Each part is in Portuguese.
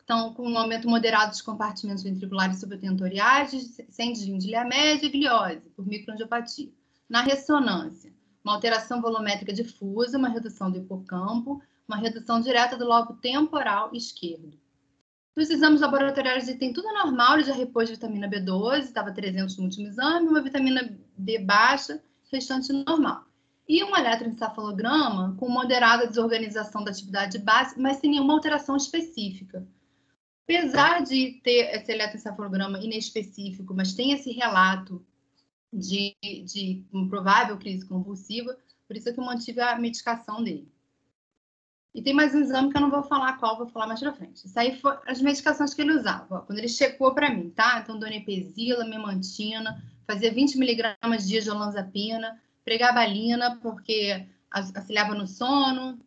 Então, com um aumento moderado dos compartimentos ventriculares subatentoriais, sem desvio de ilha média e gliose, por microangiopatia. Na ressonância, uma alteração volumétrica difusa, uma redução do hipocampo, uma redução direta do lobo temporal esquerdo. Nos exames laboratoriais tem tudo normal, ele já repôs vitamina B12, estava 300 no último exame, uma vitamina B baixa, restante normal. E um eletroencefalograma com moderada desorganização da atividade básica, mas sem nenhuma alteração específica. Apesar de ter esse eletroencefalograma inespecífico, mas tem esse relato de uma provável crise convulsiva, por isso é que eu mantive a medicação dele. E tem mais um exame que eu não vou falar qual, vou falar mais pra frente. Isso aí foram as medicações que ele usava, ó, quando ele checou para mim, tá? Então, donepezila, memantina, fazia 20 miligramas dia de olanzapina, pregabalina, porque auxiliava no sono.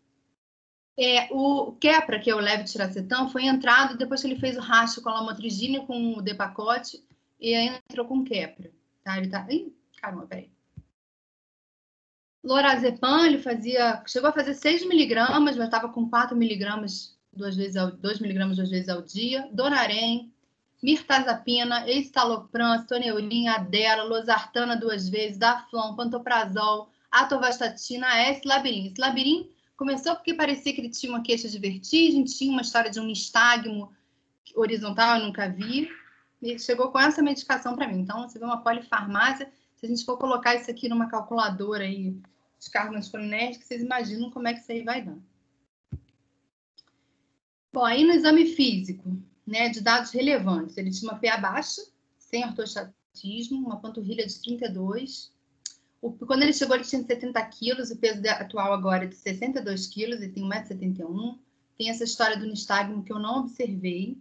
O Keppra, que é o levetiracetam, foi entrado depois que ele fez o rastro com a lamotrigina com o Depakote, e aí entrou com o Keppra. Tá? Ele tá... Ih, caramba, peraí. Lorazepam, ele chegou a fazer 6 miligramas, mas estava com 4 miligramas 2 miligramas 2 vezes ao dia. Donarém, mirtazapina, escitalopram, toneurin, adera, losartana 2 vezes, daflon, pantoprazol, atorvastatina, AS, labirin. Esse labirin começou porque parecia que ele tinha uma queixa de vertigem, tinha uma história de um nistagmo horizontal, eu nunca vi. E chegou com essa medicação para mim. Então, você vê uma polifarmácia. Se a gente for colocar isso aqui numa calculadora aí, os carros colinérgicos, vocês imaginam como é que isso aí vai dar. Bom, aí no exame físico, né, de dados relevantes, ele tinha uma PA baixa, sem ortostatismo, uma panturrilha de 32. Quando ele chegou, ele tinha 70 quilos, o peso atual agora é de 62 quilos, ele tem 1,71 m. Tem essa história do nistagmo que eu não observei.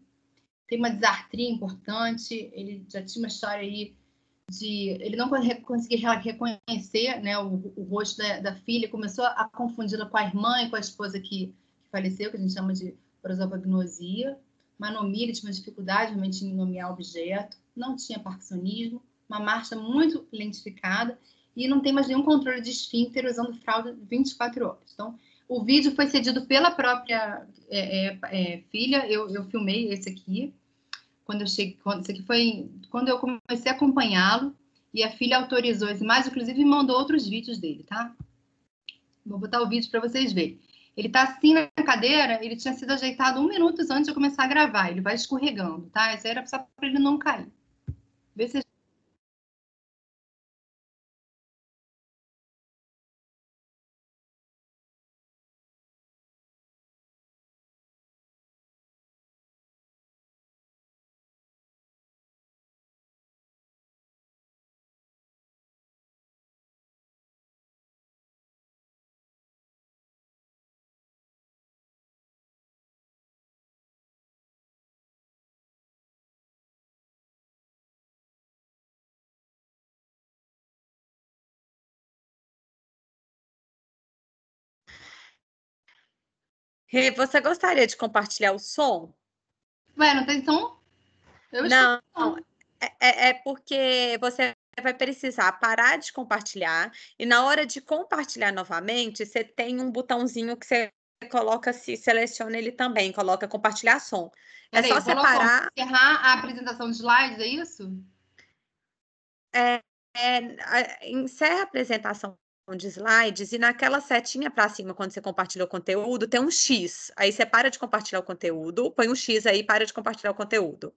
Tem uma disartria importante, ele já tinha uma história aí ele não conseguia reconhecer, né, o rosto da filha, começou a confundi-la com a irmã e com a esposa que faleceu, que a gente chama de prosopagnosia. Manomia, ele tinha uma dificuldade realmente em nomear objeto, não tinha parkinsonismo, uma marcha muito lentificada e não tem mais nenhum controle de esfíncter usando fralda 24 horas. Então, o vídeo foi cedido pela própria filha, eu filmei esse aqui, isso aqui foi quando eu comecei a acompanhá-lo e a filha autorizou esse mais, inclusive me mandou outros vídeos dele, tá? Vou botar o vídeo para vocês verem. Ele tá assim na cadeira, ele tinha sido ajeitado 1 minuto antes de eu começar a gravar, ele vai escorregando, tá? Isso aí era só para ele não cair. Vê se Rê, você gostaria de compartilhar o som? Ué, não tem som? Não, é porque você vai precisar parar de compartilhar e na hora de compartilhar novamente, você tem um botãozinho que você coloca, seleciona ele também, coloca compartilhar som. É só separar. Encerrar a apresentação de slides, é isso? Encerra a apresentação de slides e naquela setinha para cima, quando você compartilha o conteúdo, tem um X. Aí você para de compartilhar o conteúdo, põe um X aí e para de compartilhar o conteúdo.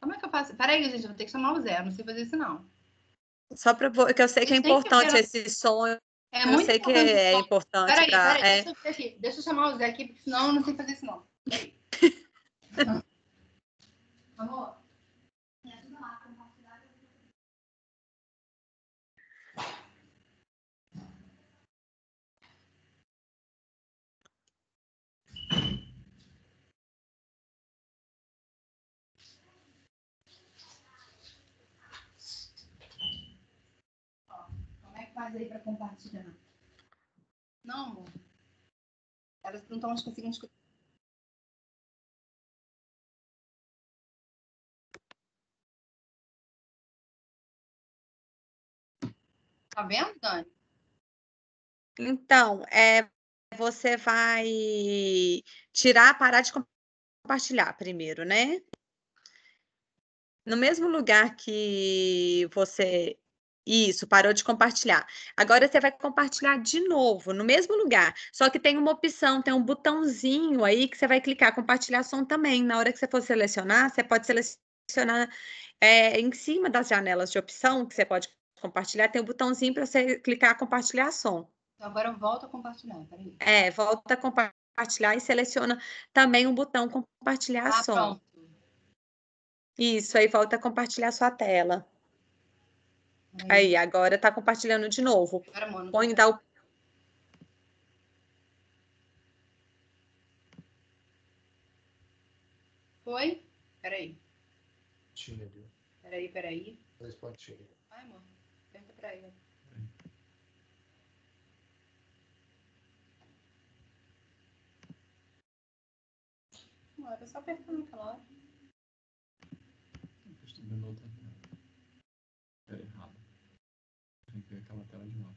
Como é que eu faço? Peraí, gente, eu vou ter que chamar o Zé, não sei fazer isso não. Só para que eu sei que é importante esse som, eu sei que é importante. Peraí, deixa eu chamar o Zé aqui, porque senão eu não sei fazer isso não. Amor, me ajuda lá a compartilhar. Como é que faz aí para compartilhar? Não, amor. Elas não estão conseguindo escutar. Tá vendo, Dani? Então, você vai parar de compartilhar primeiro, né? No mesmo lugar que você isso, parou de compartilhar. Agora você vai compartilhar de novo, no mesmo lugar, só que tem uma opção, tem um botãozinho aí que você vai clicar compartilhar som também. Na hora que você for selecionar, você pode selecionar, em cima das janelas de opção que você pode compartilhar, tem um botãozinho para você clicar compartilhar som. Então, agora eu volto a compartilhar, peraí. Volta a compartilhar e seleciona também um botão compartilhar som. Pronto. Isso, aí volta a compartilhar sua tela. Peraí. Aí, agora tá compartilhando de novo. Agora, mano, Põe, dá o... Foi? Peraí. Tinha ali. Peraí. 2 pontinhos. Ai, amor, pergunta pra ele. Não, era só apertar naquela hora. Estou vendo outra tela. Era errado. Tem que ver aquela tela de novo.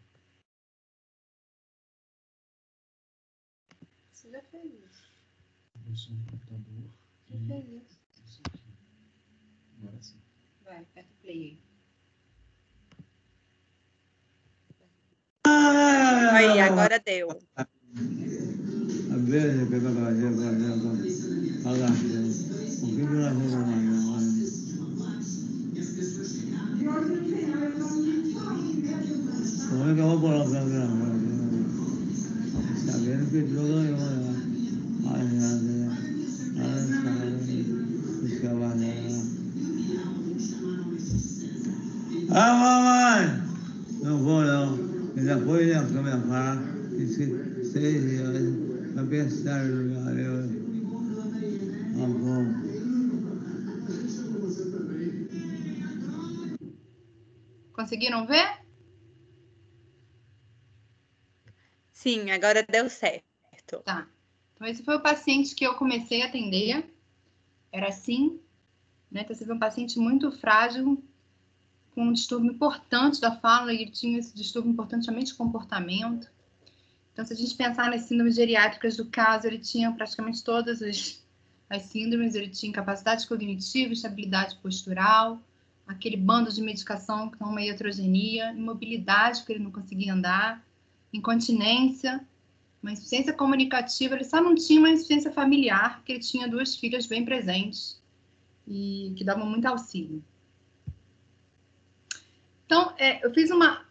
Você já fez isso. O som do computador. Já fez isso. Isso aqui. Agora sim. Vai, aperta o play aí. Aí, agora deu. Mamãe! Não vou não. Já foi na câmera e 6 anos. Tá pensando, galera. Não vou. Conseguiram ver? Sim, agora deu certo. Tá. Então, esse foi o paciente que eu comecei a atender. Era assim, né? Então, esse foi um paciente muito frágil, com um distúrbio importante da fala, e ele tinha esse distúrbio importante também de comportamento. Então, se a gente pensar nas síndromes geriátricas do caso, ele tinha praticamente todas as síndromes, ele tinha incapacidade cognitiva, estabilidade postural, aquele bando de medicação que é uma iatrogenia, imobilidade, porque ele não conseguia andar, incontinência, uma insuficiência comunicativa, ele só não tinha uma insuficiência familiar, porque ele tinha 2 filhas bem presentes e que davam muito auxílio. Então, eu fiz uma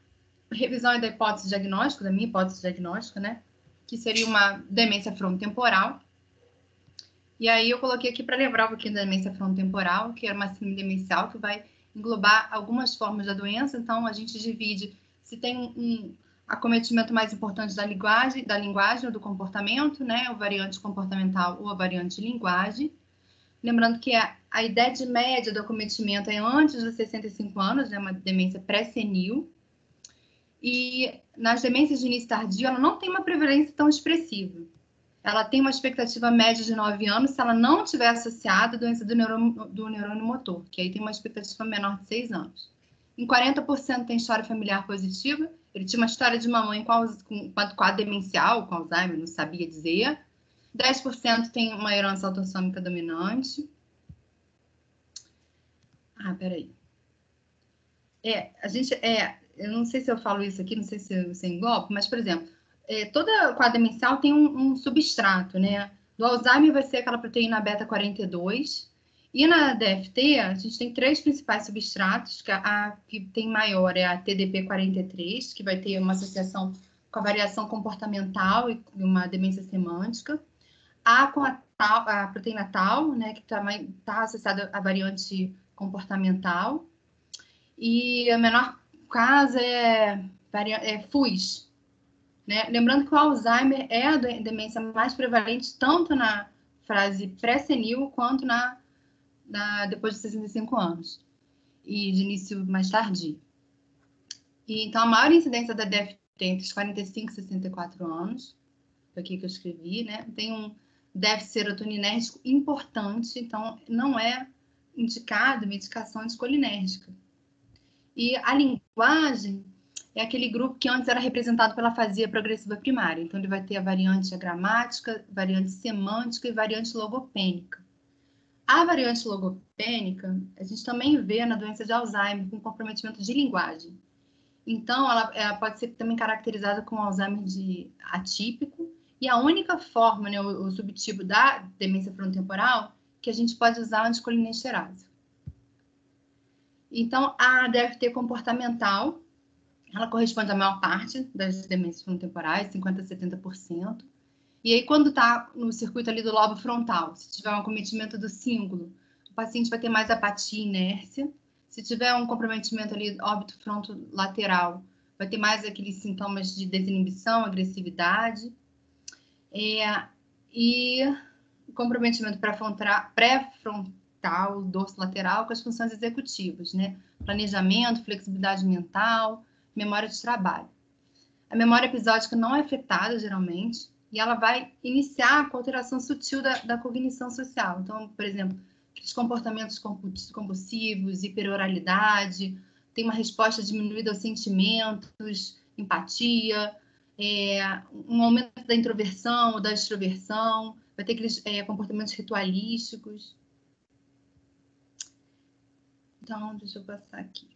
revisão da hipótese diagnóstica, da minha hipótese diagnóstica, né? Que seria uma demência frontotemporal. E aí eu coloquei aqui para lembrar um pouquinho da demência frontotemporal, que é uma síndrome demencial que vai englobar algumas formas da doença. Então, a gente divide se tem um acometimento mais importante da linguagem ou do comportamento, né? O variante comportamental ou a variante linguagem. Lembrando que a idade média do acometimento é antes dos 65 anos, né? Uma demência pré-senil. E nas demências de início tardio, ela não tem uma prevalência tão expressiva. Ela tem uma expectativa média de 9 anos se ela não tiver associada à doença do neurônio motor, que aí tem uma expectativa menor de 6 anos. Em 40% tem história familiar positiva. Ele tinha uma história de mamãe com quadro demencial, com Alzheimer, não sabia dizer. 10% tem uma herança autossômica dominante. Peraí. Eu não sei se eu falo isso aqui, não sei se eu englobo, mas, por exemplo, toda quadro demencial tem um substrato, né? Do Alzheimer vai ser aquela proteína beta-42, e na DFT a gente tem 3 principais substratos, que a que tem maior é a TDP-43, que vai ter uma associação com a variação comportamental e uma demência semântica. Com a proteína tau, né, que também está associada à variante comportamental. E a menor caso é FUS, né? Lembrando que o Alzheimer é a demência mais prevalente tanto na fase pré-senil quanto depois de 65 anos e de início mais tardio. Então, a maior incidência da DFT entre os 45 e 64 anos, foi aqui que eu escrevi, né? Tem um déficit serotoninérgico importante, então não é indicado medicação anticolinérgica. E a linguagem é aquele grupo que antes era representado pela afasia progressiva primária. Então, ele vai ter a variante gramática, variante semântica e variante logopênica. A variante logopênica, a gente também vê na doença de Alzheimer com comprometimento de linguagem. Então, ela pode ser também caracterizada como Alzheimer atípico, e a única forma, né, o subtipo da demência frontotemporal, que a gente pode usar a anticolinesterase. Então, a DFT comportamental, ela corresponde à maior parte das demências frontotemporais, 50% a 70%. E aí, quando está no circuito ali do lobo frontal, se tiver um acometimento do cíngulo, o paciente vai ter mais apatia e inércia. Se tiver um comprometimento ali, óbito frontolateral, vai ter mais aqueles sintomas de desinibição, agressividade. E comprometimento pré-frontal, dorso lateral, com as funções executivas, né? Planejamento, flexibilidade mental, memória de trabalho. A memória episódica não é afetada, geralmente, e ela vai iniciar com a alteração sutil da cognição social. Então, por exemplo, aqueles comportamentos compulsivos, hiperoralidade, tem uma resposta diminuída aos sentimentos, empatia, um aumento da introversão ou da extroversão, vai ter aqueles comportamentos ritualísticos. Então, deixa eu passar aqui.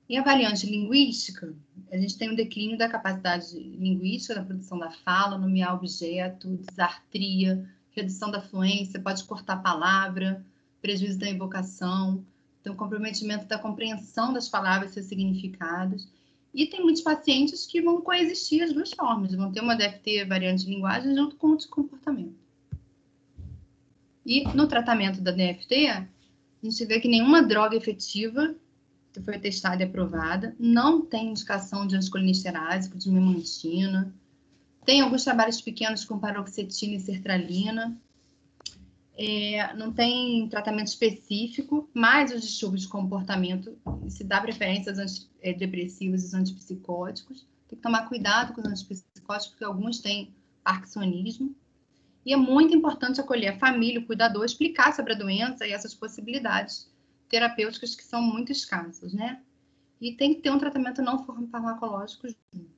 E a variante linguística, a gente tem um declínio da capacidade linguística, da produção da fala, nomear objeto, disartria, redução da fluência, pode cortar a palavra, prejuízo da evocação, tem um comprometimento da compreensão das palavras e seus significados. E tem muitos pacientes que vão coexistir as duas formas, vão ter uma DFT variante de linguagem junto com o de comportamento. E no tratamento da DFT, a gente vê que nenhuma droga efetiva foi testada e aprovada, não tem indicação de anticolinesterase, de memantina, tem alguns trabalhos pequenos com paroxetina e sertralina, não tem tratamento específico, mas os distúrbios de comportamento se dá preferência aos antidepressivos e aos antipsicóticos. Tem que tomar cuidado com os antipsicóticos, porque alguns têm parkinsonismo. E é muito importante acolher a família, o cuidador, explicar sobre a doença e essas possibilidades terapêuticas que são muito escassas, né? E tem que ter um tratamento não farmacológico junto.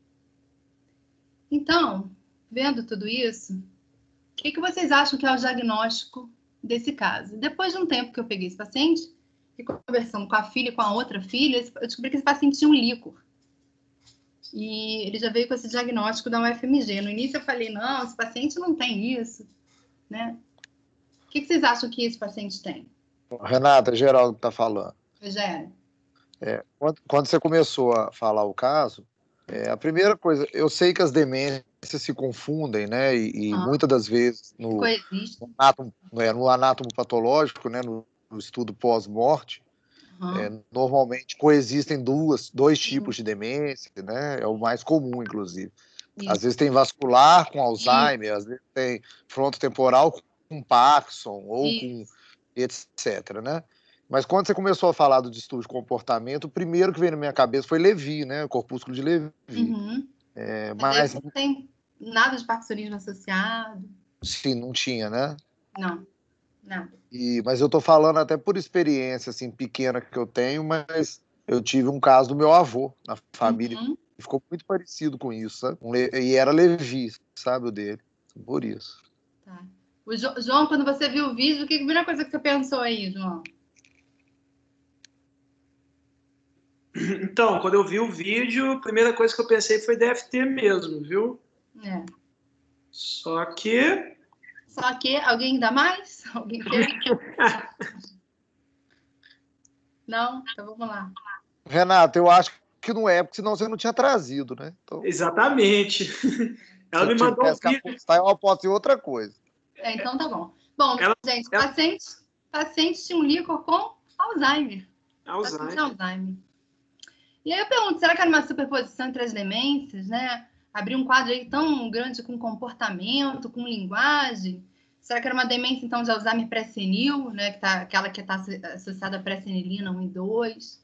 Então, vendo tudo isso, o que vocês acham que é o diagnóstico desse caso? Depois de um tempo que eu peguei esse paciente, e conversando com a filha e com a outra filha, eu descobri que esse paciente tinha um líquor. E ele já veio com esse diagnóstico da UFMG. No início eu falei, não, esse paciente não tem isso, né? O que vocês acham que esse paciente tem? Renata, Geraldo está falando. Rogério. Quando você começou a falar o caso, a primeira coisa, eu sei que as demências se confundem, né? E muitas das vezes no anátomo patológico, né? No estudo pós-morte, normalmente coexistem dois tipos de demência, né? É o mais comum, inclusive. Isso. Às vezes tem vascular com Alzheimer, às vezes tem frontotemporal com Parkinson ou com etc, né? Mas quando você começou a falar do distúrbio de comportamento, o primeiro que veio na minha cabeça foi Lewy, né? O corpúsculo de Lewy. Mas não tem nada de parkinsonismo associado? Sim, não tinha, né? Não, nada. Mas eu tô falando até por experiência, assim, pequena que eu tenho, mas eu tive um caso do meu avô na família, que ficou muito parecido com isso, sabe? E era Lewy, sabe, o dele, por isso. Tá. O João, quando você viu o vídeo, que a primeira coisa que você pensou aí, João? Então, quando eu vi o vídeo, a primeira coisa que eu pensei foi DFT mesmo, viu? Só que alguém dá mais? Alguém quer? Não? Então vamos lá. Renata, eu acho que não é, porque senão você não tinha trazido, né? Então, exatamente. Ela me mandou um vídeo. Eu posso ir outra coisa. Então tá bom. Bom, gente, paciente tinha um líquor com Alzheimer. Alzheimer. E aí eu pergunto, será que era uma superposição entre as demências, né? Abrir um quadro aí tão grande com comportamento, com linguagem. Será que era uma demência, então, de Alzheimer pré-senil, né? Aquela que está associada à pré-senilina 1 e 2.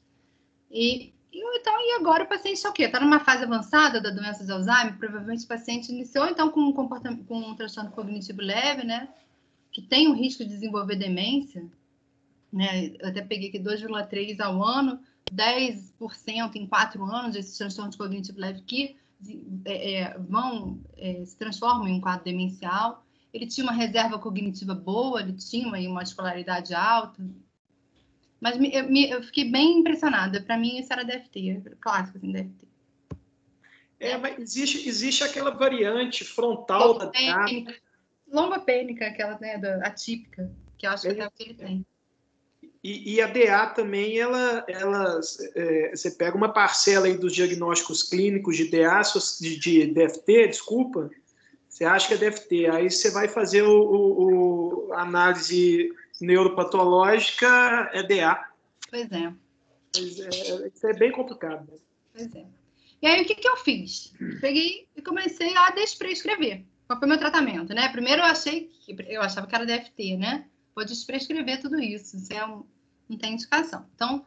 E agora o paciente é o quê? Está numa fase avançada da doença de Alzheimer? Provavelmente o paciente iniciou, então, com um transtorno cognitivo leve, né? Que tem o risco de desenvolver demência, né? Eu até peguei aqui 2,3 ao ano, 10% em 4 anos desses transtornos cognitivos leves que se transformam em um quadro demencial. ele tinha uma reserva cognitiva boa, ele tinha uma escolaridade alta. Mas eu fiquei bem impressionada. Para mim, isso era DFT, clássico, assim, DFT. Mas existe aquela variante frontal da DA. Lombopênica, aquela, né, atípica, que eu acho que é o que ele tem. E a DA também, você pega uma parcela aí dos diagnósticos clínicos de DA, de DFT, desculpa, você acha que é DFT, aí você vai fazer a análise neuropatológica, é DA. Pois é. Isso é bem complicado. Pois é. E aí, o que eu fiz? Peguei e comecei a desprescrever. Qual foi o meu tratamento, né? Primeiro, eu achava que era DFT, né? Vou desprescrever tudo isso. Isso não tem indicação. Então,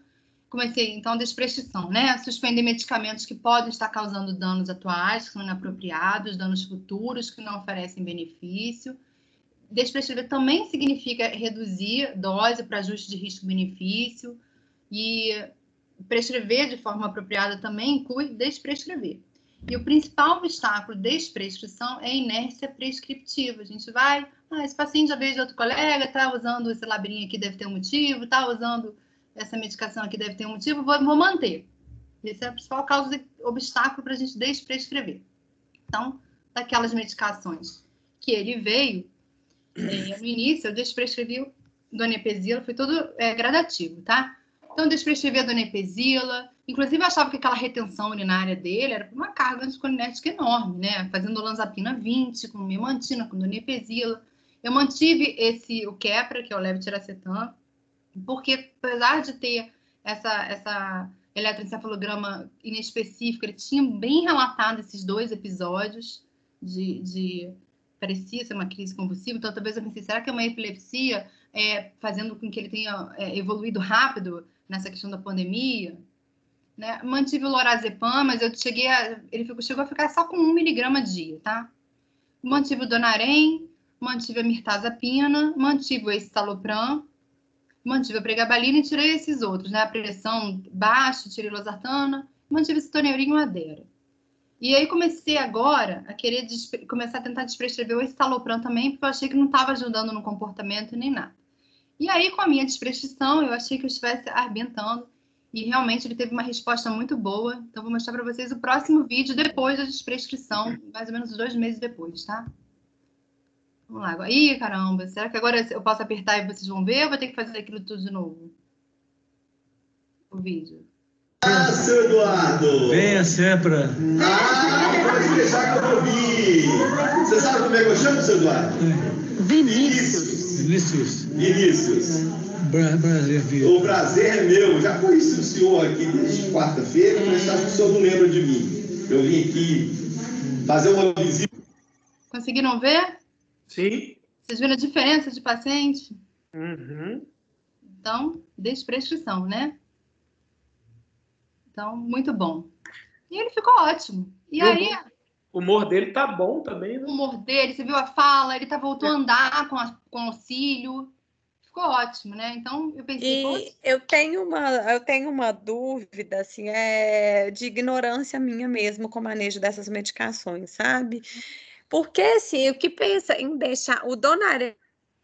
comecei, então, a desprescrição, né? Suspender medicamentos que podem estar causando danos atuais, que são inapropriados, danos futuros, que não oferecem benefício. Desprescrever também significa reduzir dose para ajuste de risco-benefício. E prescrever de forma apropriada também inclui desprescrever. E o principal obstáculo de desprescrição é a inércia prescriptiva. A gente vai, esse paciente já veio de outro colega, está usando esse labrinho aqui, deve ter um motivo, está usando essa medicação aqui, deve ter um motivo, vou manter. Esse é a principal causa de obstáculo para a gente desprescrever. Então, daquelas medicações que ele veio, no início eu desprescrevi donepezila, foi tudo gradativo, tá? Então, desprescrevi a donepezila, inclusive eu achava que aquela retenção urinária dele era uma carga anticolinética enorme, né? Fazendo olanzapina 20, com memantina, com donepezila. Eu mantive o Keppra, que é o levetiracetam, porque apesar de ter essa eletroencefalograma inespecífica, ele tinha bem relatado esses 2 episódios parecia ser uma crise convulsiva, então talvez eu pensei, será que é uma epilepsia fazendo com que ele tenha evoluído rápido nessa questão da pandemia? Né? Mantive o lorazepam, mas ele chegou a ficar só com 1 miligrama a dia, tá? Mantive o Donarém, mantive a mirtazapina, mantive o escitalopram, mantive a pregabalina e tirei esses outros, né? A pressão baixa, tirei losartana, mantive o citoneurin e o Adera. E aí comecei agora a querer começar a tentar desprescrever o escitalopram também, porque eu achei que não estava ajudando no comportamento nem nada. E aí, com a minha desprescrição, eu achei que eu estivesse arrebentando. E realmente ele teve uma resposta muito boa. Então, vou mostrar para vocês o próximo vídeo depois da desprescrição, mais ou menos 2 meses depois, tá? Vamos lá. Ih, caramba, será que agora eu posso apertar e vocês vão ver ou vou ter que fazer aquilo tudo de novo? O vídeo. Seu Eduardo! Venha sempre. Pode deixar que eu vou vir. Você sabe como é que eu chamo, seu Eduardo? Vinícius. Prazer, filho. O prazer é meu. Já conheci o senhor aqui desde quarta-feira, mas acho que o senhor não lembra de mim. Eu vim aqui fazer uma visita. Conseguiram ver? Sim. Vocês viram a diferença de paciente? Uhum. Então, desprescrição, né? Então, muito bom. E ele ficou ótimo. E aí... O humor dele tá bom também, né? O humor dele, você viu a fala, ele voltou a andar com auxílio. Ficou ótimo, né? Então, eu pensei... E eu tenho uma dúvida, assim, de ignorância minha mesmo com o manejo dessas medicações, sabe? Porque, assim, o que pensa em deixar o Donarém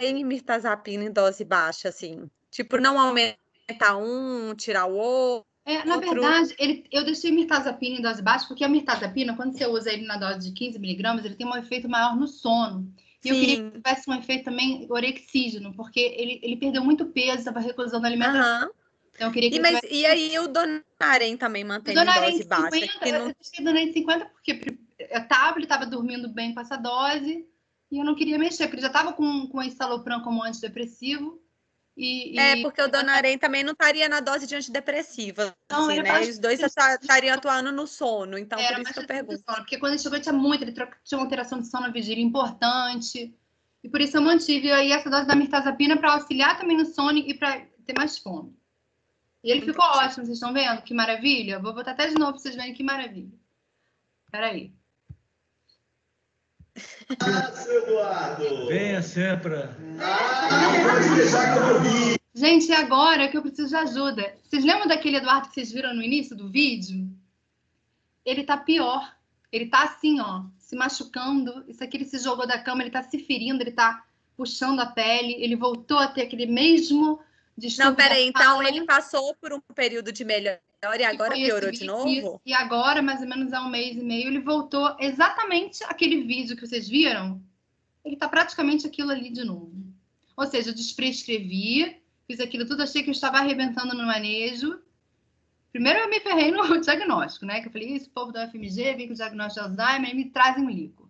e mirtazapina em dose baixa, assim? Tipo, não aumentar um, tirar o outro? Na verdade, eu deixei mirtazapina em dose baixa, porque a mirtazapina, quando você usa ele na dose de 15 miligramas, ele tem um efeito maior no sono. E eu queria que tivesse um efeito também orexígeno, porque ele perdeu muito peso, estava recusando alimentação. Então, eu queria que E aí o Donarém também mantém em dose baixa? Eu deixei o Donarém 50 porque ele estava dormindo bem com essa dose e eu não queria mexer, porque ele já estava com o escitalopram como antidepressivo. Porque o Donarém também não estaria na dose de antidepressiva, não, assim, né? Os dois estariam atuando no sono, então por isso que eu pergunto. Sono, porque quando ele chegou tinha ele tinha uma alteração de sono na vigília importante, e por isso eu mantive aí essa dose da mirtazapina para auxiliar também no sono e para ter mais fome. E ele ficou ótimo, vocês estão vendo? Que maravilha. Vou botar até de novo para vocês verem que maravilha. Espera aí. Seu Eduardo! Venha sempre. Pode deixar que eu vou vir. Gente, agora que eu preciso de ajuda. Vocês lembram daquele Eduardo que vocês viram no início do vídeo? Ele tá pior. Ele tá assim, ó, se machucando. Isso aqui ele se jogou da cama, ele tá se ferindo, ele tá puxando a pele. Ele voltou a ter aquele mesmo distúrbio. Não, peraí, então ele passou por um período de melhor e agora piorou de novo? E agora, mais ou menos há 1 mês e meio, ele voltou exatamente aquele vídeo que vocês viram. Ele tá praticamente aquilo ali de novo. Ou seja, eu desprescrevi, fiz aquilo tudo, achei que eu estava arrebentando no manejo. Primeiro eu me ferrei no diagnóstico, né? Que eu falei, esse povo da UFMG vem com o diagnóstico de Alzheimer e me trazem um líquido.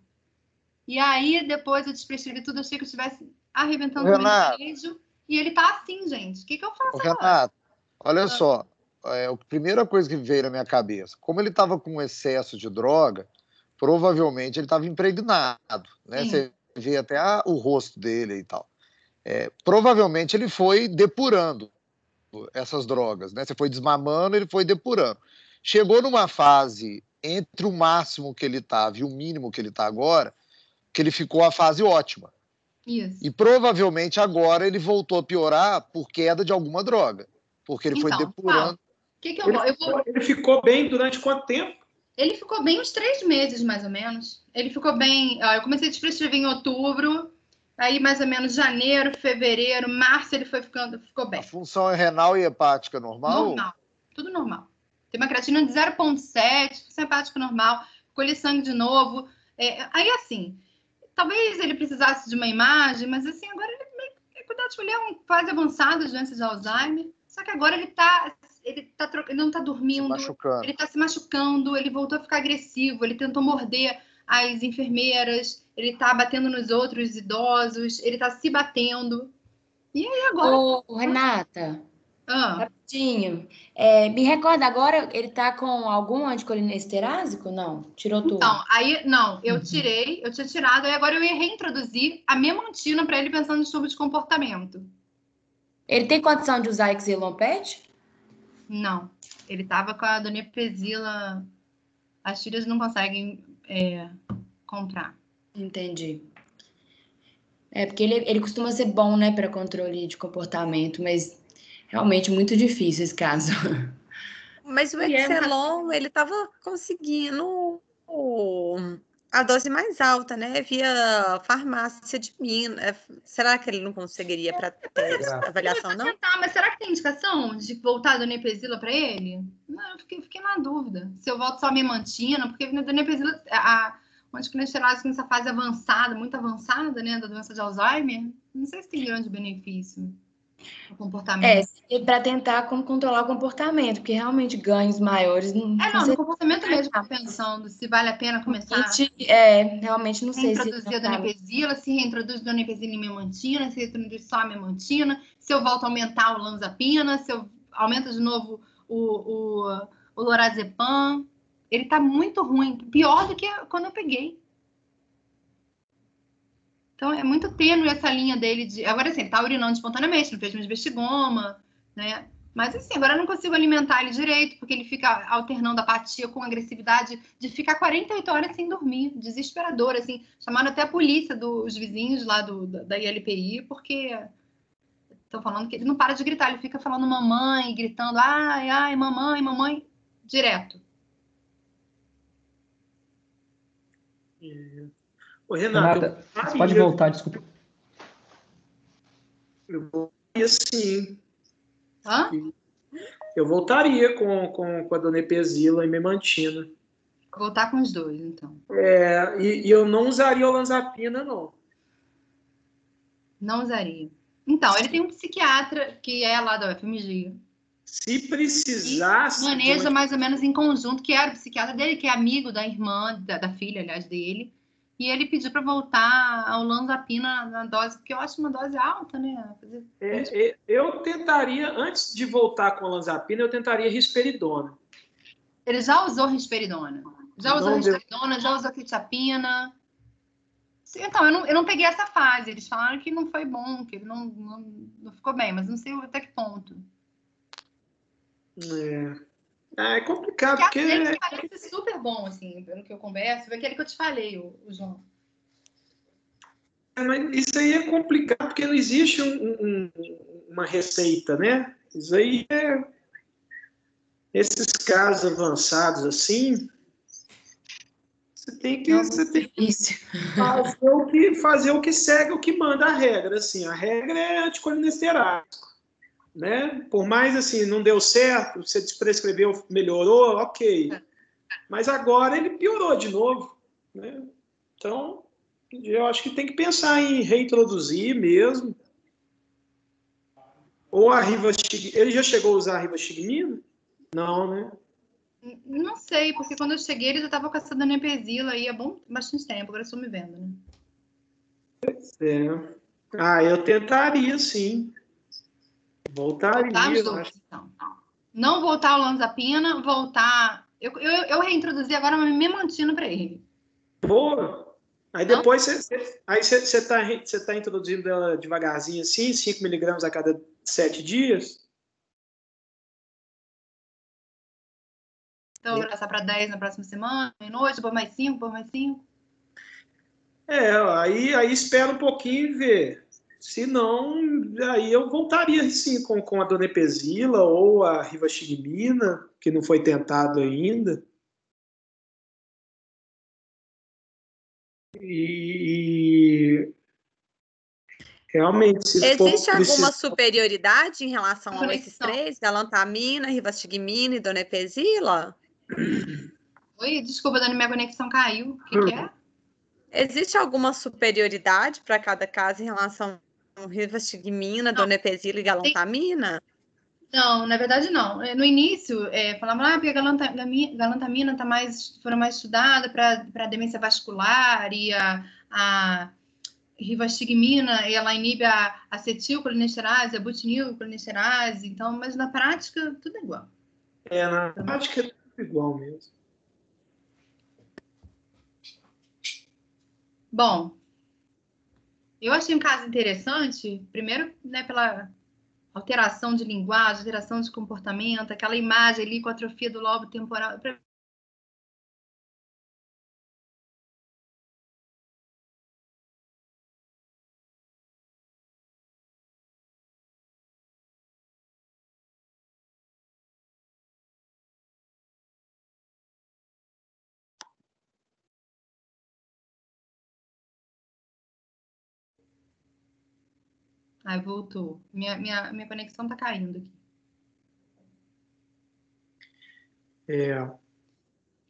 E aí, depois eu desprescrevi tudo, achei que eu estivesse arrebentando no manejo. E ele tá assim, gente. O que eu faço agora? Renato, olha só. A primeira coisa que veio na minha cabeça, como ele estava com excesso de droga, provavelmente ele estava impregnado, né? Você vê até o rosto dele e tal. Provavelmente ele foi depurando essas drogas, né? Você foi desmamando, ele foi depurando. Chegou numa fase entre o máximo que ele estava e o mínimo que ele está agora, que ele ficou a fase ótima. Isso. E provavelmente agora ele voltou a piorar por queda de alguma droga, porque ele foi depurando. Ele ficou bem durante quanto tempo? Ele ficou bem uns 3 meses, mais ou menos. Ele ficou bem... Eu comecei a desprescrever em outubro, aí mais ou menos janeiro, fevereiro, março, ele ficou bem. A função renal e hepática normal? Normal, tudo normal. Tem uma creatina de 0,7, função hepática normal, colhe sangue de novo. Aí, assim, talvez ele precisasse de uma imagem, mas, assim, agora ele cuidado de mulher fase avançada de doença de Alzheimer. Só que agora ele não tá dormindo, ele tá se machucando, ele voltou a ficar agressivo, ele tentou morder as enfermeiras, ele tá batendo nos outros idosos, ele tá se batendo. E aí agora... Ô, Renata, rapidinho, me recorda agora, ele tá com algum anticolinesterásico? Não? Tirou tudo? Então, aí, não, eu tirei, eu tinha tirado, aí agora eu ia reintroduzir a memantina para ele pensando em distúrbio de comportamento. Ele tem condição de usar Exelon PET? Não, ele tava com a donepezila, as tiras não conseguem comprar. Entendi. Porque ele costuma ser bom, né, para controle de comportamento, mas realmente muito difícil esse caso. Mas o Exelon, ele tava conseguindo a dose mais alta, né? Via farmácia de Minas. Será que ele não conseguiria para ter avaliação, não? Mas será que tem indicação de voltar a donepezila para ele? Não, eu fiquei na dúvida. Se eu volto só a memantina, porque a donepezila, o anticolinesterásico nessa fase avançada, muito avançada, né, da doença de Alzheimer, não sei se tem grande benefício no comportamento. Para tentar como controlar o comportamento, porque realmente ganhos maiores... no comportamento mesmo, pensando se vale a pena começar... realmente não sei se... Reintroduzir a donepezila, se reintroduz donepezila em memantina, se reintroduz só a memantina, se eu volto a aumentar o lanzapina, se eu aumento de novo o lorazepam. Ele tá muito ruim, pior do que quando eu peguei. Então, é muito tênue essa linha dele de... Agora, assim, ele tá urinando espontaneamente, não fez mais vestigoma, né? Mas, assim, agora eu não consigo alimentar ele direito, porque ele fica alternando apatia com agressividade de ficar 48 horas sem dormir. Desesperador, assim. Chamaram até a polícia dos vizinhos lá da ILPI, porque estão falando que ele não para de gritar. Ele fica falando mamãe, gritando, ai, mamãe, mamãe, direto. Ô, Renata, você pode voltar, desculpa. Eu voltaria sim. Hã? Eu voltaria com a donepezila e memantina. Voltar com os dois, então. E eu não usaria olanzapina, não. Não usaria. Então, ele tem um psiquiatra que é lá da UFMG. Se precisasse... E maneja mais ou menos em conjunto, que era o psiquiatra dele, que é amigo da irmã, da filha, aliás, dele. E ele pediu para voltar ao olanzapina na dose, porque eu acho uma dose alta, né? Eu tentaria, antes de voltar com olanzapina, eu tentaria risperidona. Ele já usou risperidona. Já usou risperidona, já usou quetiapina. Então, eu não peguei essa fase. Eles falaram que não foi bom, que ele não ficou bem, mas não sei até que ponto. É complicado, porque... Ele parece super bom, assim, pelo que eu converso. Foi aquele que eu te falei, o João. Mas isso aí é complicado, porque não existe uma receita, né? Isso aí esses casos avançados, assim, Você tem que fazer o que segue, o que manda a regra. Assim, a regra é anticolinesterático, né? Por mais assim, não deu certo, você prescreveu, melhorou, ok. Mas agora ele piorou de novo, né? Então, eu acho que tem que pensar em reintroduzir mesmo. Ou a rivastigmina. Ele já chegou a usar a rivastigmina? Não, né? Não sei, porque quando eu cheguei ele já estava com essa donepezila aí há bastante tempo, agora estou me vendo, né? Eu tentaria, sim. Voltaria. Então. Não voltar ao olanzapina, voltar... Eu reintroduzi agora, mas me mantido para ele. Boa! Aí depois você tá introduzindo ela devagarzinho assim, 5 mg a cada 7 dias? Então, eu vou passar para 10 na próxima semana, noite, depois mais 5, depois mais 5. Aí espera um pouquinho e vê. Se não, aí eu voltaria sim com a donepezila ou a rivastigmina, que não foi tentado ainda. E realmente, se existe alguma superioridade em relação a esses três? Galantamina, rivastigmina e donepezila? Oi, desculpa, Dani, minha conexão caiu. O que é? Existe alguma superioridade para cada caso em relação a rivastigmina, donepezila e galantamina? Não, na verdade não. No início, falavam porque a galantamina foram mais estudada para demência vascular e a rivastigmina, ela inibe a acetilcolinesterase, a butinilcolinesterase, então, mas na prática tudo é igual. Na prática é tudo igual mesmo. Bom, eu achei um caso interessante, primeiro, né, pela alteração de linguagem, alteração de comportamento, aquela imagem ali com a atrofia do lobo temporal. Ai, voltou. Minha conexão tá caindo aqui.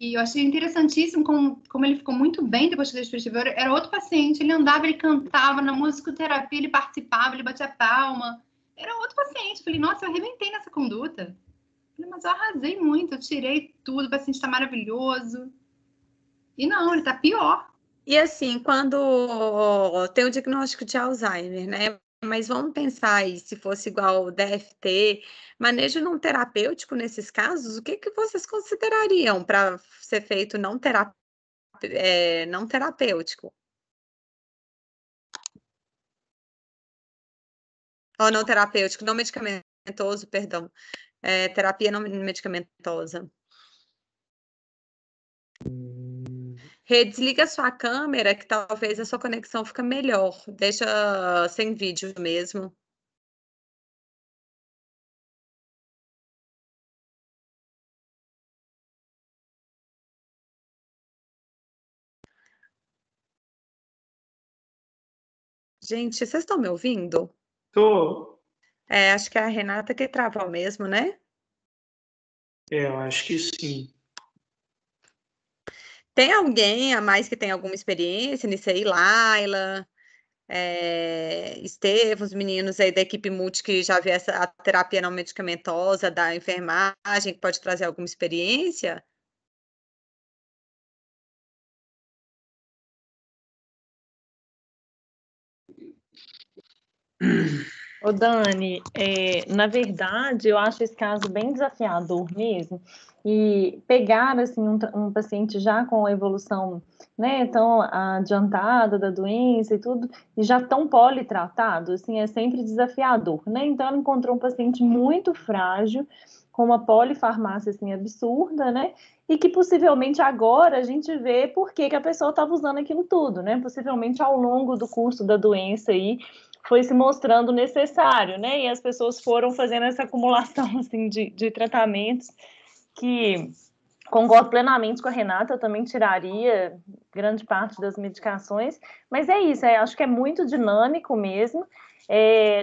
E eu achei interessantíssimo como ele ficou muito bem depois que ele fez. Era outro paciente, ele andava, ele cantava, na musicoterapia ele participava, ele batia palma. Era outro paciente. Falei, nossa, eu arrebentei nessa conduta. Falei, mas eu arrasei muito, eu tirei tudo, o paciente está maravilhoso. E não, ele tá pior. E assim, quando tem o diagnóstico de Alzheimer, né? Mas vamos pensar aí, se fosse igual o DFT, manejo não terapêutico nesses casos, o que vocês considerariam para ser feito não terapêutico? Ou não terapêutico, não medicamentoso, perdão. Terapia não medicamentosa. Desliga sua câmera, que talvez a sua conexão fica melhor. Deixa sem vídeo mesmo. Gente, vocês estão me ouvindo? Tô. Acho que é a Renata que travou mesmo, né? Eu acho que sim. Tem alguém a mais que tem alguma experiência nisso aí? Laila, Estevam, os meninos aí da equipe multi que já vê a terapia não medicamentosa, da enfermagem, que pode trazer alguma experiência? Ô Dani, na verdade, eu acho esse caso bem desafiador mesmo, e pegar assim um paciente já com evolução, né, tão adiantada da doença e tudo, e já tão politratado, assim, é sempre desafiador, né? Então ela encontrou um paciente muito frágil, com uma polifarmácia assim absurda, né? E que possivelmente agora a gente vê por que a pessoa estava usando aquilo tudo, né? Possivelmente ao longo do curso da doença aí foi se mostrando necessário, né? E as pessoas foram fazendo essa acumulação assim, de tratamentos que Concordo plenamente com a Renata, eu também tiraria grande parte das medicações, mas é isso, acho que é muito dinâmico mesmo.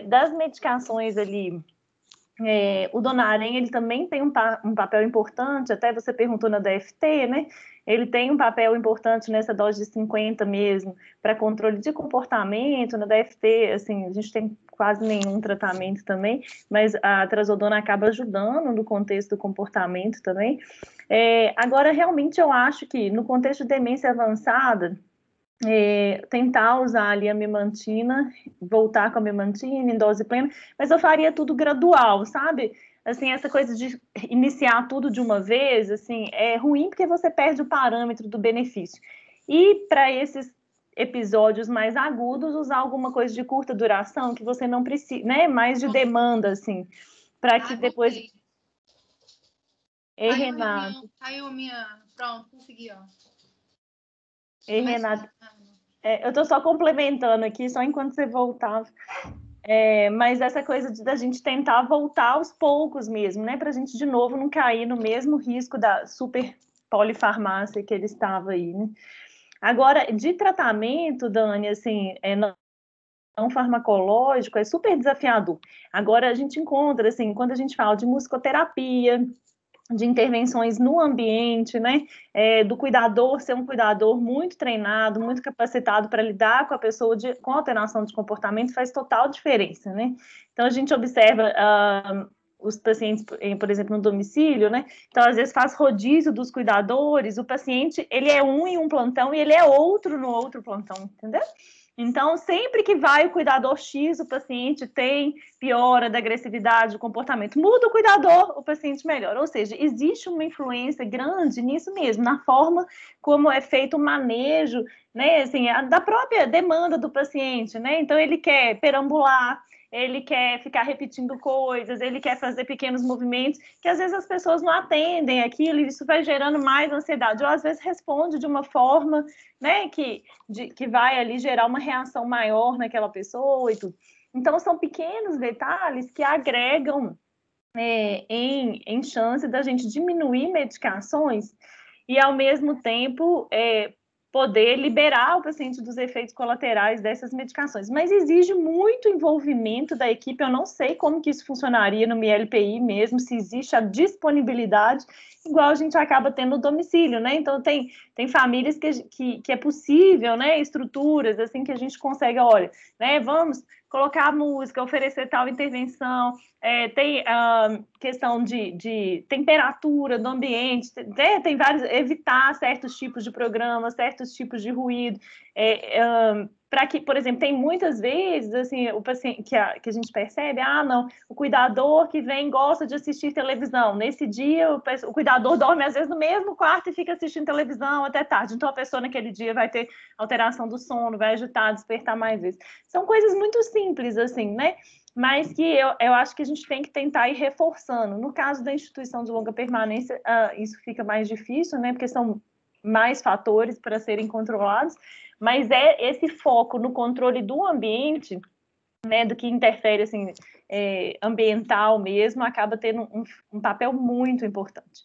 Das medicações ali, o Donarém, ele também tem um papel importante, até você perguntou na DFT, né? Ele tem um papel importante nessa dose de 50 mesmo, para controle de comportamento. Na DFT, assim, a gente tem quase nenhum tratamento também, mas a trazodona acaba ajudando no contexto do comportamento também. Agora, realmente, eu acho que no contexto de demência avançada, tentar usar ali a memantina, voltar com a memantina em dose plena, mas eu faria tudo gradual, sabe? Assim, essa coisa de iniciar tudo de uma vez, assim, é ruim porque você perde o parâmetro do benefício. E para esses episódios mais agudos, usar alguma coisa de curta duração, que você não precisa, né? Mais de demanda, assim, para que depois... Renato. Caiu a minha... Pronto, consegui, ó. Renato. Eu estou só complementando aqui, só enquanto você voltava. Mas essa coisa da gente tentar voltar aos poucos mesmo, né? Para a gente, de novo, não cair no mesmo risco da super polifarmácia que ele estava aí, né? Agora, de tratamento, Dani, assim, não farmacológico, é super desafiador. Agora, a gente encontra, assim, quando a gente fala de musicoterapia, de intervenções no ambiente, né, do cuidador ser um cuidador muito treinado, muito capacitado para lidar com a pessoa com alteração de comportamento, faz total diferença, né? Então, a gente observa os pacientes, por exemplo, no domicílio, né? Então, às vezes, faz rodízio dos cuidadores, o paciente, ele é um em um plantão e ele é outro no outro plantão, entendeu? Então, sempre que vai o cuidador X, o paciente tem piora da agressividade, do comportamento. Muda o cuidador, o paciente melhora. Ou seja, existe uma influência grande nisso mesmo, na forma como é feito o manejo, né, assim, da própria demanda do paciente, né? Então, ele quer perambular, ele quer ficar repetindo coisas, ele quer fazer pequenos movimentos, que às vezes as pessoas não atendem aquilo, e isso vai gerando mais ansiedade, ou às vezes responde de uma forma, né, que vai ali gerar uma reação maior naquela pessoa e tudo. Então, são pequenos detalhes que agregam em chance da gente diminuir medicações e, ao mesmo tempo, poder liberar o paciente dos efeitos colaterais dessas medicações. Mas exige muito envolvimento da equipe, eu não sei como que isso funcionaria no MLPI mesmo, se existe a disponibilidade, igual a gente acaba tendo no domicílio, né? Então, tem famílias que é possível, né? Estruturas, assim, que a gente consegue, olha, né? Vamos colocar música, oferecer tal intervenção, tem questão de temperatura do ambiente, tem vários, evitar certos tipos de programas, certos tipos de ruído, para que, por exemplo, tem muitas vezes, assim, o paciente que a gente percebe, não, o cuidador que vem gosta de assistir televisão, nesse dia o cuidador dorme às vezes no mesmo quarto e fica assistindo televisão até tarde, então a pessoa naquele dia vai ter alteração do sono, vai agitar, despertar mais vezes. São coisas muito simples, assim, né? Mas que eu acho que a gente tem que tentar ir reforçando. No caso da instituição de longa permanência, isso fica mais difícil, né? Porque são mais fatores para serem controlados, mas esse foco no controle do ambiente, né, do que interfere, assim, ambiental mesmo, acaba tendo um papel muito importante.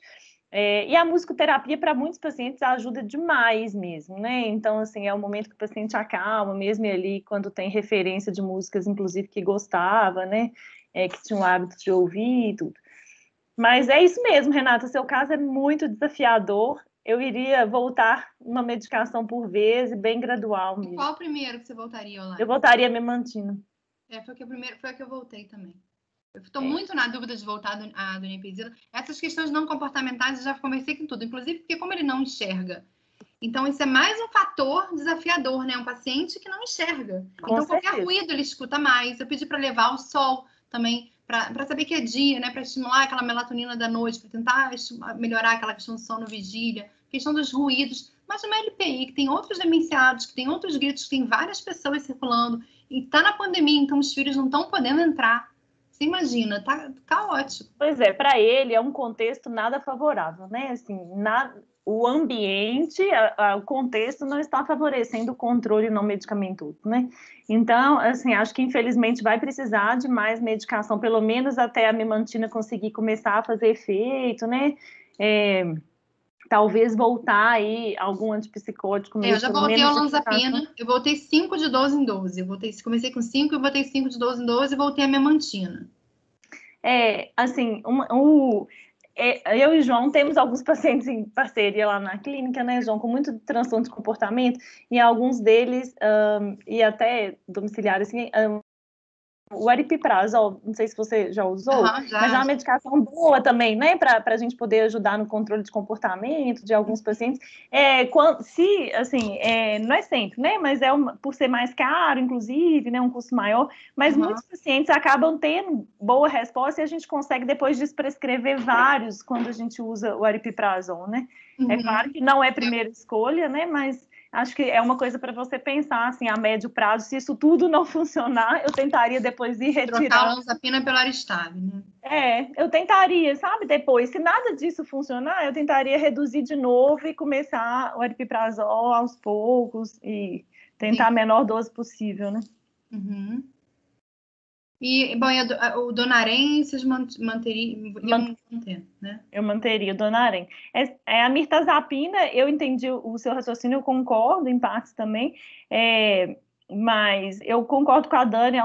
E a musicoterapia, para muitos pacientes, ajuda demais mesmo, né? Então, assim, é o momento que o paciente acalma, mesmo ali, quando tem referência de músicas, inclusive, que gostava, né? Que tinha o hábito de ouvir e tudo. Mas é isso mesmo, Renata, seu caso é muito desafiador. Eu iria voltar uma medicação por vez, bem gradual mesmo. E qual o primeiro que você voltaria, Olá? Eu voltaria a memantina. Foi a que eu voltei também. Eu estou muito na dúvida de voltar à donepezila. Essas questões não comportamentais eu já conversei com tudo, inclusive porque como ele não enxerga. Então, isso é mais um fator desafiador, né? Um paciente que não enxerga. Então, qualquer ruído ele escuta mais. Eu pedi para levar o sol também, para saber que é dia, né? Para estimular aquela melatonina da noite, para tentar melhorar aquela questão do sono vigília, questão dos ruídos. Mas uma LPI, que tem outros demenciados, que tem outros gritos, que tem várias pessoas circulando, e está na pandemia, então os filhos não estão podendo entrar. Você imagina, tá caótico. Pois é, para ele é um contexto nada favorável, né? Assim, o ambiente, o contexto não está favorecendo o controle não medicamentoso, né? Então, assim, acho que infelizmente vai precisar de mais medicação, pelo menos até a memantina conseguir começar a fazer efeito, né? talvez voltar aí algum antipsicótico mesmo. Eu já voltei ao olanzapina, eu voltei 5 de 12 em 12. Comecei com 5 e voltei 5 de 12 em 12 e voltei a memantina. Assim, eu e o João temos alguns pacientes em parceria lá na clínica, né, João, com muito transtorno de comportamento, e alguns deles, e até domiciliar, assim, o aripiprazol, não sei se você já usou, mas é uma medicação boa também, né, para a gente poder ajudar no controle de comportamento de alguns pacientes. Não é sempre, né, mas por ser mais caro, inclusive, né, um custo maior, mas muitos pacientes acabam tendo boa resposta e a gente consegue depois prescrever vários quando a gente usa o aripiprazol, né. É claro que não é primeira escolha, né, mas acho que é uma coisa para você pensar, assim, a médio prazo, se isso tudo não funcionar, eu tentaria depois ir retirar. Trocar a olanzapina pelo Aristab, né? Eu tentaria, sabe, depois. Se nada disso funcionar, eu tentaria reduzir de novo e começar o aripiprazol aos poucos e tentar a menor dose possível, né? E, bom, o Donarém vocês manteriam, né? Eu manteria o Donarém. A mirtazapina, eu entendi o seu raciocínio, eu concordo em partes também, mas eu concordo com a Dani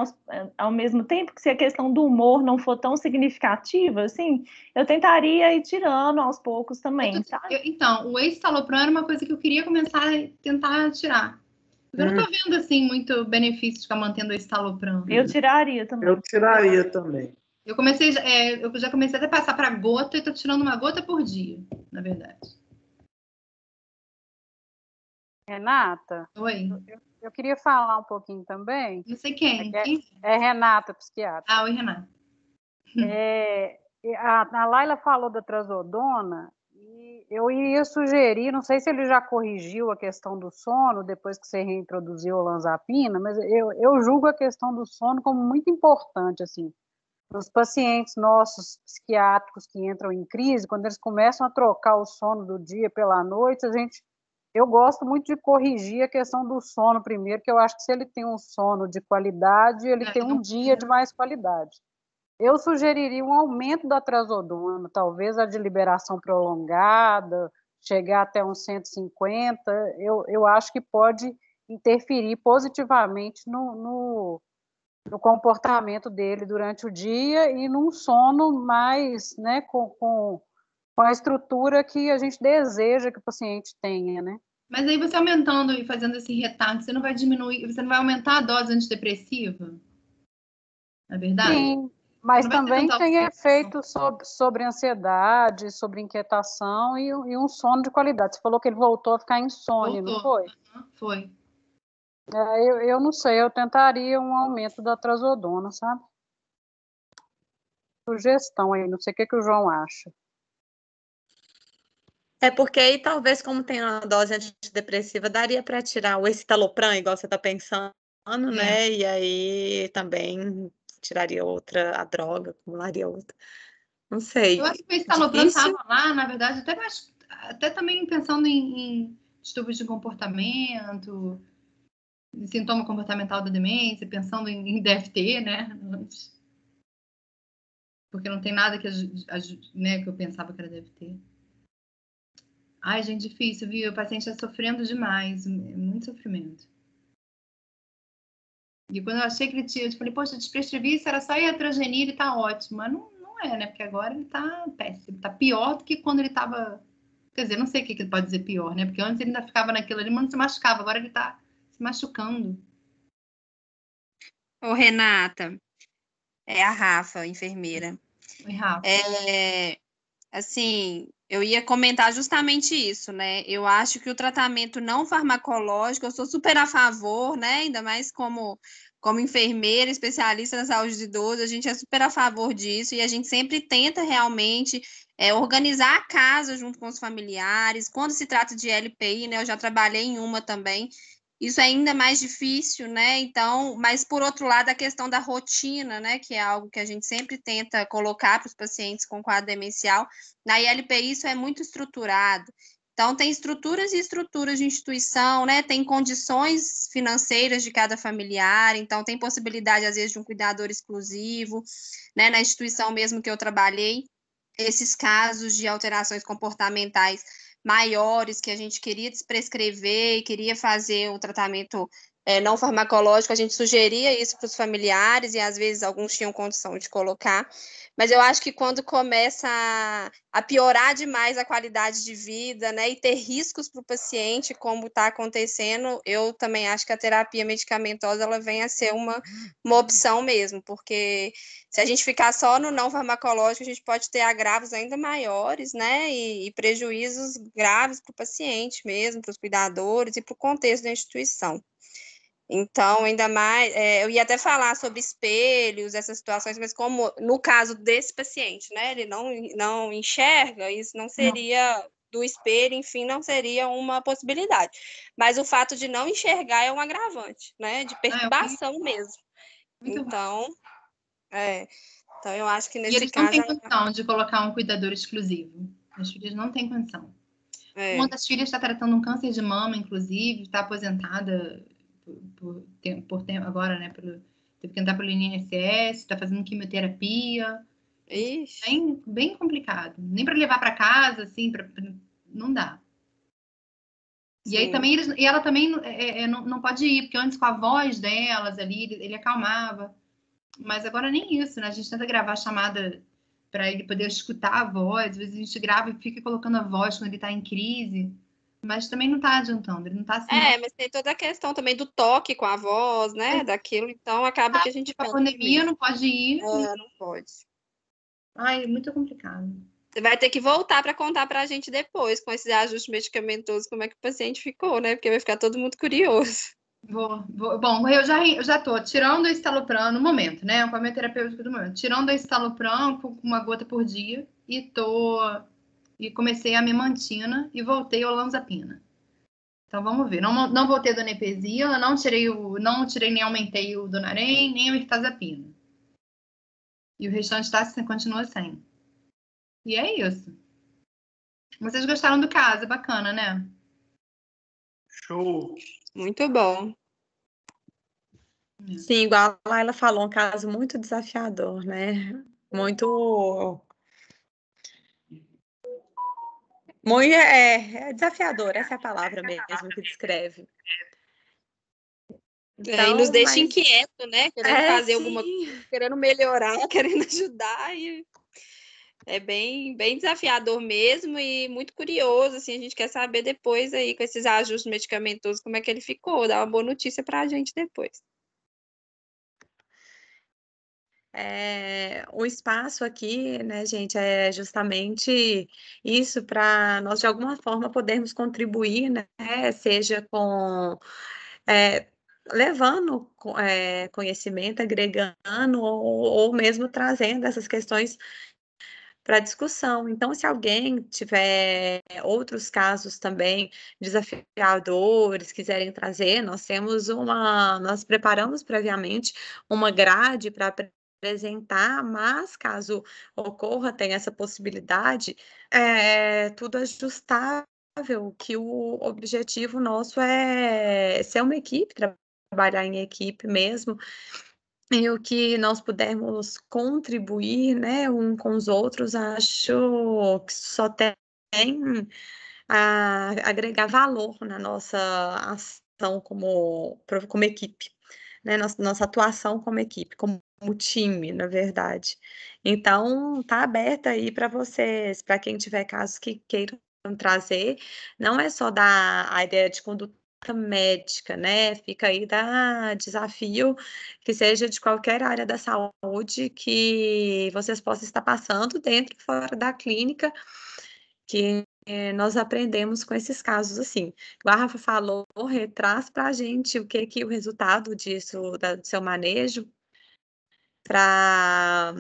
ao mesmo tempo que se a questão do humor não for tão significativa, assim, eu tentaria ir tirando aos poucos também, sabe? Então, o escitalopram era uma coisa que eu queria começar a tentar tirar. Eu não tô vendo, assim, muito benefício de ficar mantendo o escitalopram. Eu tiraria também. Eu já comecei até a passar para gota e tô tirando uma gota por dia, na verdade. Renata? Oi. Eu queria falar um pouquinho também. Não sei quem. É Renata, psiquiatra. Oi, Renata. A Laila falou da trazodona e eu iria sugerir, não sei se ele já corrigiu a questão do sono depois que você reintroduziu a olanzapina, mas eu julgo a questão do sono como muito importante, assim. Nos pacientes nossos psiquiátricos que entram em crise, quando eles começam a trocar o sono do dia pela noite, eu gosto muito de corrigir a questão do sono primeiro, que eu acho que se ele tem um sono de qualidade, ele tem um dia de mais qualidade. Eu sugeriria um aumento da trazodona, talvez a de liberação prolongada, chegar até uns 150, eu acho que pode interferir positivamente no comportamento dele durante o dia e num sono mais, né, com a estrutura que a gente deseja que o paciente tenha, né? Mas aí você aumentando e fazendo esse retardo, você não vai diminuir, você não vai aumentar a dose antidepressiva? Na verdade? Sim, mas também tem efeito sobre ansiedade, sobre inquietação e um sono de qualidade. Você falou que ele voltou a ficar insônia, não foi? Foi. Eu não sei, eu tentaria um aumento da trazodona, sabe? Sugestão aí, não sei o que o João acha. Porque aí talvez, como tem uma dose antidepressiva, daria para tirar o escitalopram, igual você está pensando, né? E aí também tiraria outra, a droga, acumularia outra. Não sei. Eu acho que o escitalopram estava lá, na verdade, até também pensando em distúrbios de comportamento, sintoma comportamental da demência, pensando em DFT, né? Porque não tem nada que eu pensava que era DFT. Ai, gente, difícil, viu? O paciente está sofrendo demais, muito sofrimento. E quando eu achei que ele tinha, eu falei, poxa, desprescrevi isso, era só iatrogenir e tá ótimo. Mas não é, né? Porque agora ele tá péssimo, tá pior do que quando ele tava... Quer dizer, não sei o que ele pode dizer pior, né? Porque antes ele ainda ficava naquilo ali, mas não se machucava, agora ele tá se machucando. Ô, Renata, é a Rafa, enfermeira. Oi, Rafa. Assim, eu ia comentar justamente isso, né? Eu acho que o tratamento não farmacológico, eu sou super a favor, né? Ainda mais como enfermeira, especialista na saúde de idoso, a gente é super a favor disso e a gente sempre tenta realmente organizar a casa junto com os familiares. Quando se trata de LPI, né? Eu já trabalhei em uma também. Isso é ainda mais difícil, né? Então, mas por outro lado, a questão da rotina, né? Que é algo que a gente sempre tenta colocar para os pacientes com quadro demencial. Na ILPI, isso é muito estruturado. Então, tem estruturas e estruturas de instituição, né? Tem condições financeiras de cada familiar, então tem possibilidade, às vezes, de um cuidador exclusivo, né? Na instituição mesmo que eu trabalhei, esses casos de alterações comportamentais maiores que a gente queria prescrever e queria fazer o tratamento não farmacológico, a gente sugeria isso para os familiares e às vezes alguns tinham condição de colocar, mas eu acho que quando começa a piorar demais a qualidade de vida, né, e ter riscos para o paciente, como está acontecendo, eu também acho que a terapia medicamentosa ela vem a ser uma opção mesmo, porque se a gente ficar só no não farmacológico, a gente pode ter agravos ainda maiores, né, e prejuízos graves para o paciente mesmo, para os cuidadores e para o contexto da instituição. Então, ainda mais, eu ia até falar sobre espelhos, essas situações, mas como no caso desse paciente, né, ele não enxerga, isso não seria do espelho, enfim, não seria uma possibilidade. Mas o fato de não enxergar é um agravante, né, de perturbação mesmo. Então, então, eu acho que nesse caso... E eles não têm condição de colocar um cuidador exclusivo. As filhas não têm condição. Uma das filhas está tratando um câncer de mama, inclusive, está aposentada por tempo agora, né? Teve que entrar pelo INSS, está fazendo quimioterapia. Bem complicado. Nem para levar para casa, assim, não dá. E aí também e ela também não pode ir, porque antes com a voz delas ali, ele acalmava. Mas agora nem isso, né? A gente tenta gravar a chamada para ele poder escutar a voz. Às vezes a gente grava e fica colocando a voz quando ele está em crise. Mas também não está adiantando, ele não está assim. Mas tem toda a questão também do toque com a voz, né? Daquilo, então acaba que a gente... A pandemia não pode ir. Não pode. Ai, é muito complicado. Você vai ter que voltar para contar para a gente depois, com esses ajustes medicamentosos, como é que o paciente ficou, né? Porque vai ficar todo mundo curioso. Bom, eu já tô tirando o estalopram no momento, né? Com a minha terapêutica do momento. Tirando o estalopram com uma gota por dia e comecei a memantina e voltei ao olanzapina. Então vamos ver. Não voltei a donepezila, não tirei nem aumentei o donarém, nem o mirtazapina. E o restante continua sem. E é isso. Vocês gostaram do caso, bacana, né? Show! Muito bom. Sim, igual a Laila falou, um caso muito desafiador, né? Muito desafiador, essa é a palavra mesmo que descreve. Então, e nos deixa inquieto, né? Querendo fazer alguma coisa, querendo melhorar, querendo ajudar. E é bem desafiador mesmo e muito curioso. Assim, a gente quer saber depois aí, com esses ajustes medicamentosos, como é que ele ficou. Dá uma boa notícia para a gente depois. O espaço aqui, né, gente, é justamente isso para nós, de alguma forma, podermos contribuir, né, seja levando conhecimento, agregando ou mesmo trazendo essas questões para discussão. Então, se alguém tiver outros casos também desafiadores, quiserem trazer, nós preparamos previamente uma grade para apresentar, mas caso ocorra, tem essa possibilidade, tudo ajustável, que o objetivo nosso é ser uma equipe, trabalhar em equipe mesmo, e o que nós pudermos contribuir, né, um com os outros, acho que só tem a agregar valor na nossa ação como equipe, né, nossa atuação como equipe, como time, na verdade. Então, tá aberta aí para vocês, para quem tiver casos que queiram trazer, não é só dar a ideia de conduta médica, né? Fica aí da desafio que seja de qualquer área da saúde que vocês possam estar passando dentro e fora da clínica, que nós aprendemos com esses casos assim. Igual a Rafa falou, traz para a gente o que o resultado disso, do seu manejo, para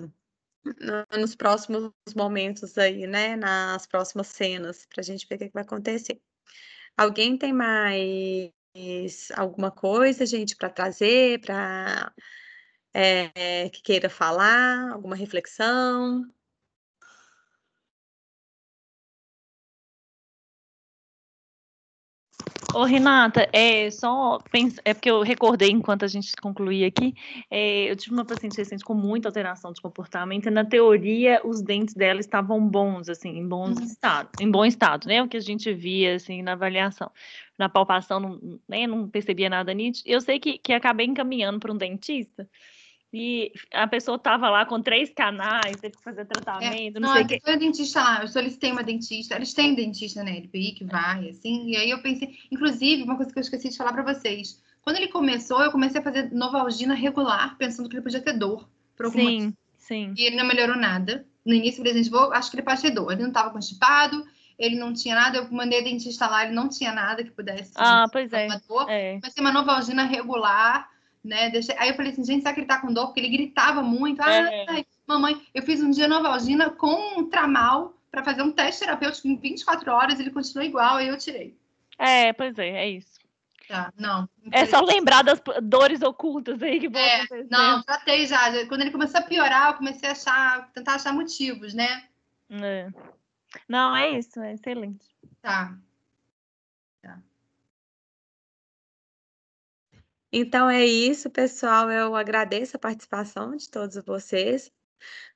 nos próximos momentos aí, né? Nas próximas cenas, para a gente ver o que vai acontecer. Alguém tem mais alguma coisa, gente, para trazer, que queira falar, alguma reflexão? Ô, Renata, é porque eu recordei enquanto a gente concluía aqui, eu tive uma paciente recente com muita alteração de comportamento, e na teoria os dentes dela estavam bons, assim, em bom estado, né? O que a gente via, assim, na avaliação. Na palpação, não percebia nada nítido. Eu sei que acabei encaminhando para um dentista, e a pessoa estava lá com 3 canais, teve que fazer tratamento, não sei o que. Foi a dentista lá, eu solicitei uma dentista, eles têm dentista na LPI que vai, assim, e aí eu pensei, inclusive, uma coisa que eu esqueci de falar para vocês, quando ele começou, eu comecei a fazer Novalgina regular, pensando que ele podia ter dor. Sim. E ele não melhorou nada. No início, eu falei, gente, acho que ele pode ter dor. Ele não estava constipado, ele não tinha nada, eu mandei a dentista lá, ele não tinha nada que pudesse pois é. uma dor. Comecei uma Novalgina regular, né? Aí eu falei assim, gente, será que ele tá com dor? Porque ele gritava muito. Ai, mamãe, eu fiz um dia Novalgina com um Tramal para fazer um teste terapêutico em 24 horas, ele continuou igual, aí eu tirei. Pois é isso. Tá, não. É só lembrar das dores ocultas aí que vão acontecer. Não, tratei já. Quando ele começou a piorar, eu comecei a tentar achar motivos, né? Não, é isso, é excelente. Tá. Então é isso, pessoal. Eu agradeço a participação de todos vocês.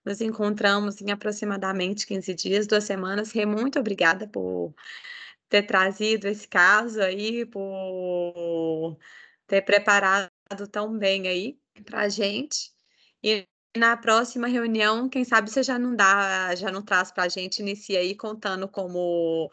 Nos encontramos em aproximadamente 15 dias, 2 semanas. Rê, muito obrigada por ter trazido esse caso aí, por ter preparado tão bem aí para a gente. E na próxima reunião, quem sabe você já não traz para a gente, inicia aí contando como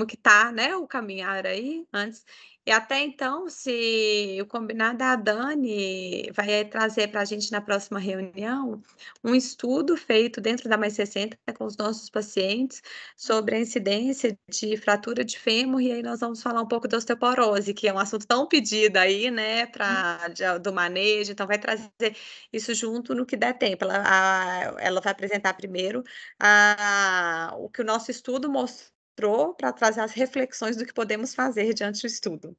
que tá, né, o caminhar aí antes. E até então, se o combinado, a Dani vai trazer para a gente na próxima reunião um estudo feito dentro da Mais 60 com os nossos pacientes sobre a incidência de fratura de fêmur, e aí nós vamos falar um pouco da osteoporose, que é um assunto tão pedido aí, né, do manejo, então vai trazer isso junto no que der tempo. Ela vai apresentar primeiro o que o nosso estudo mostrou para trazer as reflexões do que podemos fazer diante do estudo.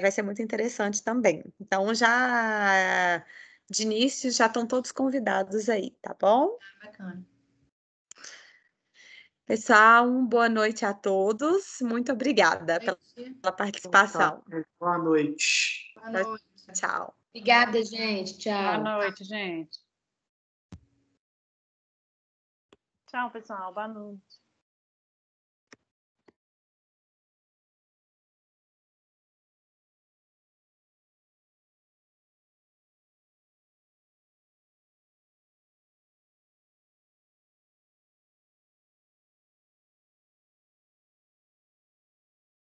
Vai ser muito interessante também. Então, já de início, já estão todos convidados aí, tá bom? Bacana. Pessoal, boa noite a todos. Muito obrigada pela participação. Boa noite. Boa noite. Tchau. Obrigada, gente. Tchau. Boa noite, gente. Tchau, pessoal. Boa noite.